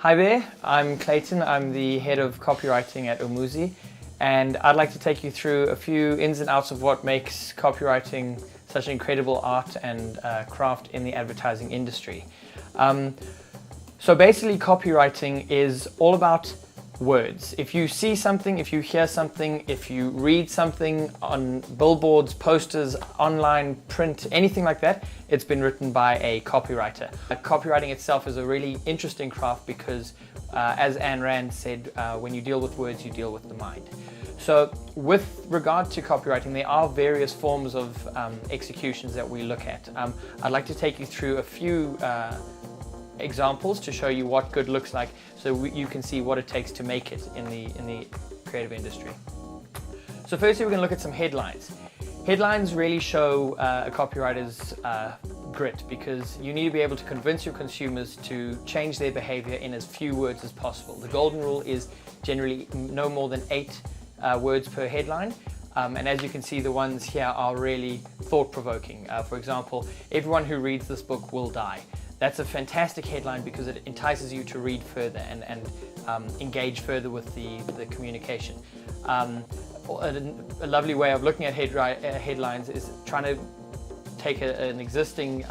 Hi there, I'm Clayton. I'm the head of copywriting at Umuzi, and I'd like to take you through a few ins and outs of what makes copywriting such an incredible art and craft in the advertising industry. So basically, copywriting is all about words. If you see something, if you hear something, if you read something on billboards, posters, online, print, anything like that, it's been written by a copywriter. Copywriting itself is a really interesting craft because, as Ayn Rand said, when you deal with words, you deal with the mind. So with regard to copywriting, there are various forms of executions that we look at. I'd like to take you through a few examples to show you what good looks like, so you can see what it takes to make it in the creative industry. So firstly, we're going to look at some headlines. Headlines really show a copywriter's grit, because you need to be able to convince your consumers to change their behavior in as few words as possible. The golden rule is generally no more than 8 words per headline. And as you can see, the ones here are really thought-provoking. For example, everyone who reads this book will die. That's a fantastic headline because it entices you to read further and engage further with the communication. A lovely way of looking at headlines is trying to take an existing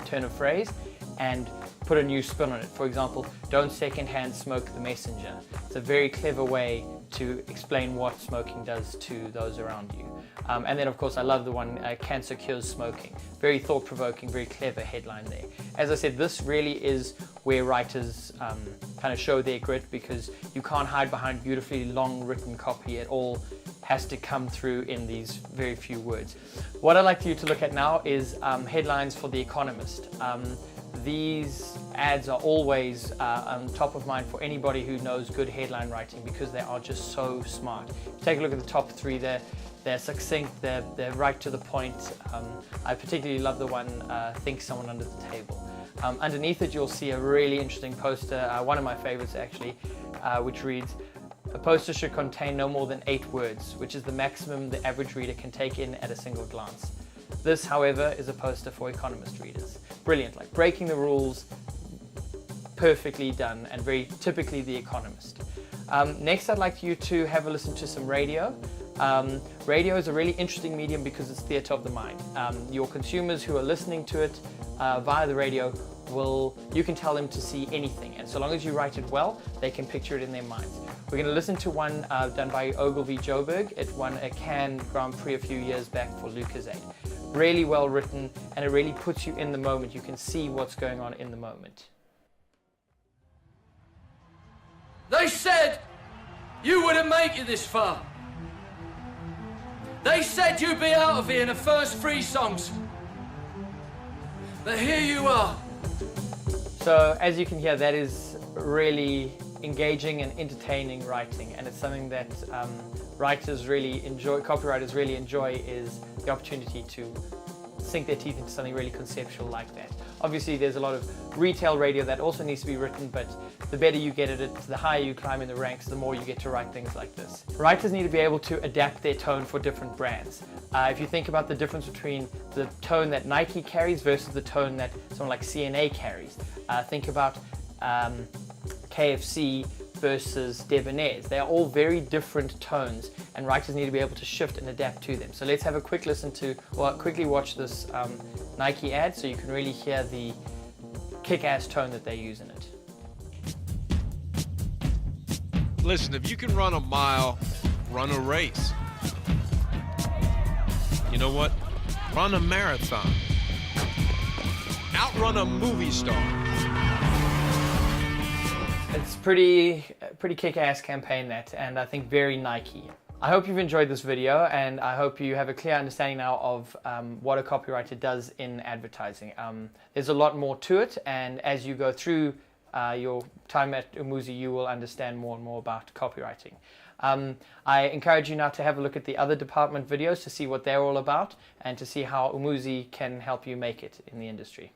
turn of phrase and put a new spin on it. For example, don't secondhand smoke the messenger. It's a very clever way to explain what smoking does to those around you. And then of course I love the one, cancer cures smoking. Very thought-provoking, very clever headline there. As I said, this really is where writers kind of show their grit, because you can't hide behind beautifully long written copy. It all has to come through in these very few words. What I'd like you to look at now is headlines for The Economist. These ads are always on top of mind for anybody who knows good headline writing, because they are just so smart. Take a look at the top 3 there. They're succinct, they're right to the point. I particularly love the one, think someone under the table. Underneath it, you'll see a really interesting poster, one of my favorites actually, which reads, a poster should contain no more than 8 words, which is the maximum the average reader can take in at a single glance. This, however, is a poster for Economist readers. Brilliant, like breaking the rules, perfectly done, and very typically The Economist. Next, I'd like you to have a listen to some radio. Radio is a really interesting medium because it's theatre of the mind. Your consumers who are listening to it via the radio you can tell them to see anything, and so long as you write it well, they can picture it in their minds. We're going to listen to one done by Joburg. It won a Cannes Grand Prix a few years back for Lucozade. Really well written, and it really puts you in the moment. You can see what's going on in the moment. They said you wouldn't make it this far. They said you'd be out of here in the first 3 songs. But here you are. So as you can hear, that is really engaging and entertaining writing, and it's something that writers really enjoy, copywriters really enjoy, is the opportunity to sink their teeth into something really conceptual like that. Obviously there's a lot of retail radio that also needs to be written, but the better you get at it, the higher you climb in the ranks, the more you get to write things like this. Writers need to be able to adapt their tone for different brands. If you think about the difference between the tone that Nike carries versus the tone that someone like CNA carries, think about KFC versus Debonair's. They are all very different tones, and writers need to be able to shift and adapt to them. So let's have a quick listen to, or quickly watch this Nike ad so you can really hear the kick-ass tone that they use in it. Listen, if you can run a mile, run a race. You know what? Run a marathon. Outrun a movie star. It's pretty kick-ass campaign that, and I think very Nike. I hope you've enjoyed this video, and I hope you have a clear understanding now of what a copywriter does in advertising. There's a lot more to it, and as you go through your time at Umuzi, you will understand more and more about copywriting. I encourage you now to have a look at the other department videos to see what they're all about, and to see how Umuzi can help you make it in the industry.